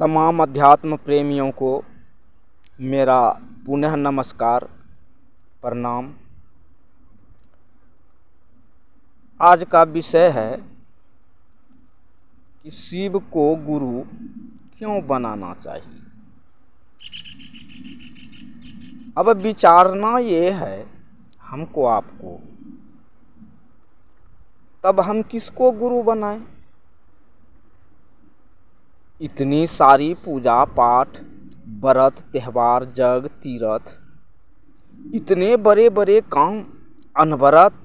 तमाम अध्यात्म प्रेमियों को मेरा पुनः नमस्कार, प्रणाम। आज का विषय है कि शिव को गुरु क्यों बनाना चाहिए। अब विचारना ये है हमको आपको, तब हम किसको गुरु बनाएं? इतनी सारी पूजा पाठ, व्रत, त्यौहार, जग, तीर्थ, इतने बड़े बड़े काम अनवरत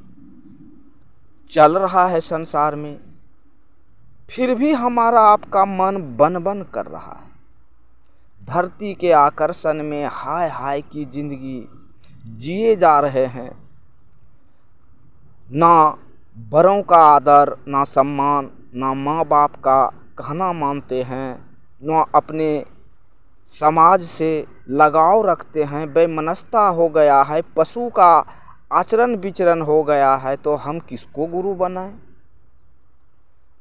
चल रहा है संसार में, फिर भी हमारा आपका मन बन बन कर रहा है। धरती के आकर्षण में हाय हाय की जिंदगी जिए जा रहे हैं। ना बड़ों का आदर, ना सम्मान, ना माँ बाप का कहना मानते हैं, न अपने समाज से लगाव रखते हैं। बेमनस्ता हो गया है, पशु का आचरण विचरण हो गया है, तो हम किसको गुरु बनाएं?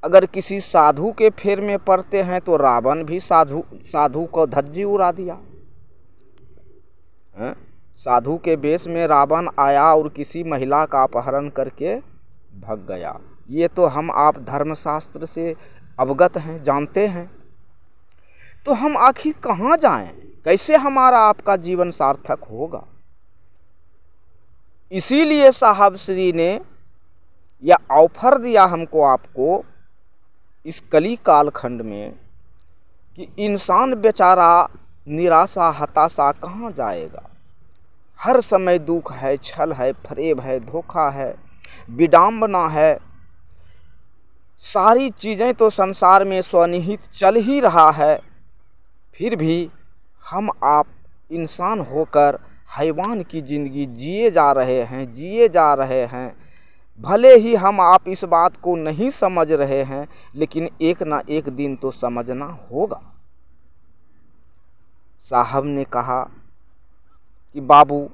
अगर किसी साधु के फेर में पड़ते हैं तो रावण भी साधु को धज्जी उड़ा दिया। साधु के वेश में रावण आया और किसी महिला का अपहरण करके भाग गया। ये तो हम आप धर्मशास्त्र से अवगत हैं, जानते हैं। तो हम आखिर कहाँ जाएं? कैसे हमारा आपका जीवन सार्थक होगा? इसीलिए साहब श्री ने यह ऑफर दिया हमको आपको इस कली कालखंड में कि इंसान बेचारा निराशा हताशा कहाँ जाएगा। हर समय दुख है, छल है, फरेब है, धोखा है, विडंबना है। सारी चीज़ें तो संसार में स्वनिहित चल ही रहा है, फिर भी हम आप इंसान होकर हैवान की ज़िंदगी जिए जा रहे हैं। भले ही हम आप इस बात को नहीं समझ रहे हैं, लेकिन एक ना एक दिन तो समझना होगा। साहब ने कहा कि बाबू,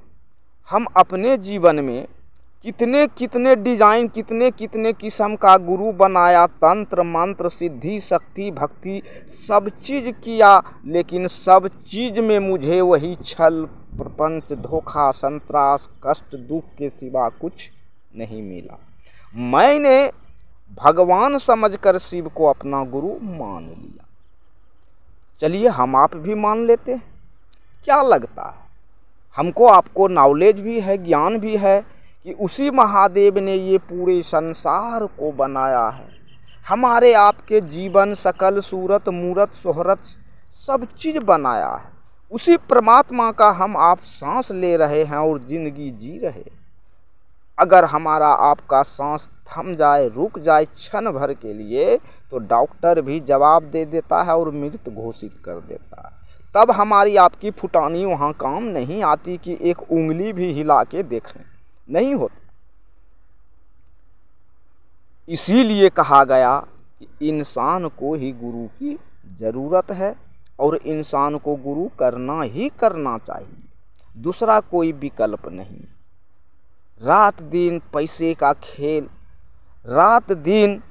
हम अपने जीवन में कितने कितने डिजाइन, कितने कितने किस्म का गुरु बनाया, तंत्र मंत्र सिद्धि शक्ति भक्ति सब चीज़ किया, लेकिन सब चीज़ में मुझे वही छल प्रपंच धोखा संतरास कष्ट दुख के सिवा कुछ नहीं मिला। मैंने भगवान समझकर शिव को अपना गुरु मान लिया। चलिए हम आप भी मान लेते हैं, क्या लगता है? हमको आपको नॉलेज भी है, ज्ञान भी है कि उसी महादेव ने ये पूरे संसार को बनाया है। हमारे आपके जीवन सकल सूरत मूरत शोहरत सब चीज़ बनाया है। उसी परमात्मा का हम आप सांस ले रहे हैं और ज़िंदगी जी रहे। अगर हमारा आपका सांस थम जाए, रुक जाए क्षण भर के लिए, तो डॉक्टर भी जवाब दे देता है और मृत घोषित कर देता है। तब हमारी आपकी फुटानी वहाँ काम नहीं आती कि एक उंगली भी हिला के देखें, नहीं होता। इसीलिए कहा गया कि इंसान को ही गुरु की ज़रूरत है और इंसान को गुरु करना ही करना चाहिए, दूसरा कोई विकल्प नहीं। रात दिन पैसे का खेल, रात दिन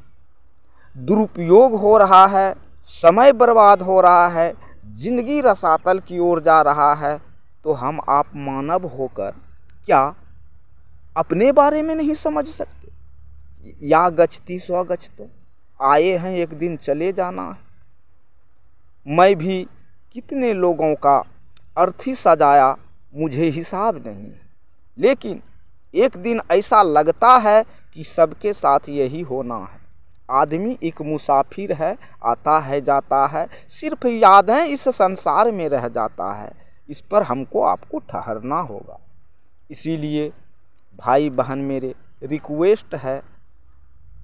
दुरुपयोग हो रहा है, समय बर्बाद हो रहा है, जिंदगी रसातल की ओर जा रहा है, तो हम आप मानव होकर क्या अपने बारे में नहीं समझ सकते? या गच्छति स्व गच्छतो, आए हैं एक दिन चले जाना है। मैं भी कितने लोगों का अर्थी सजाया, मुझे हिसाब नहीं है, लेकिन एक दिन ऐसा लगता है कि सबके साथ यही होना है। आदमी एक मुसाफिर है, आता है जाता है, सिर्फ यादें इस संसार में रह जाता है। इस पर हमको आपको ठहरना होगा। इसीलिए भाई बहन मेरे, रिक्वेस्ट है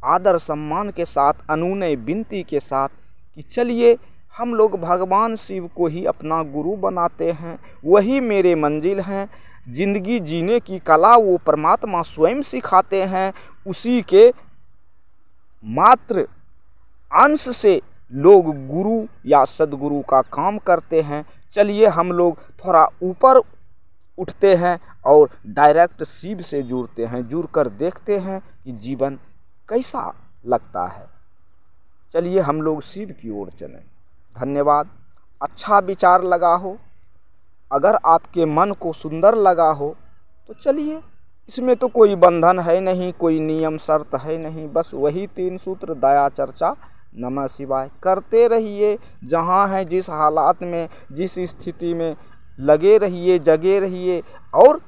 आदर सम्मान के साथ, अनुनय विनती के साथ कि चलिए हम लोग भगवान शिव को ही अपना गुरु बनाते हैं। वही मेरे मंजिल हैं। जिंदगी जीने की कला वो परमात्मा स्वयं सिखाते हैं। उसी के मात्र अंश से लोग गुरु या सदगुरु का काम करते हैं। चलिए हम लोग थोड़ा ऊपर उठते हैं और डायरेक्ट शिव से जुड़ते हैं, जुड़कर देखते हैं कि जीवन कैसा लगता है। चलिए हम लोग शिव की ओर चलें। धन्यवाद। अच्छा विचार लगा हो, अगर आपके मन को सुंदर लगा हो तो चलिए, इसमें तो कोई बंधन है नहीं, कोई नियम शर्त है नहीं, बस वही 3 सूत्र दया चर्चा नमः शिवाय करते रहिए। जहाँ हैं जिस हालात में, जिस स्थिति में लगे रहिए, जगे रहिए। और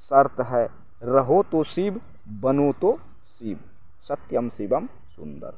शर्त है, रहो तो शिव, बनो तो शिव, सत्यम शिवम सुंदर।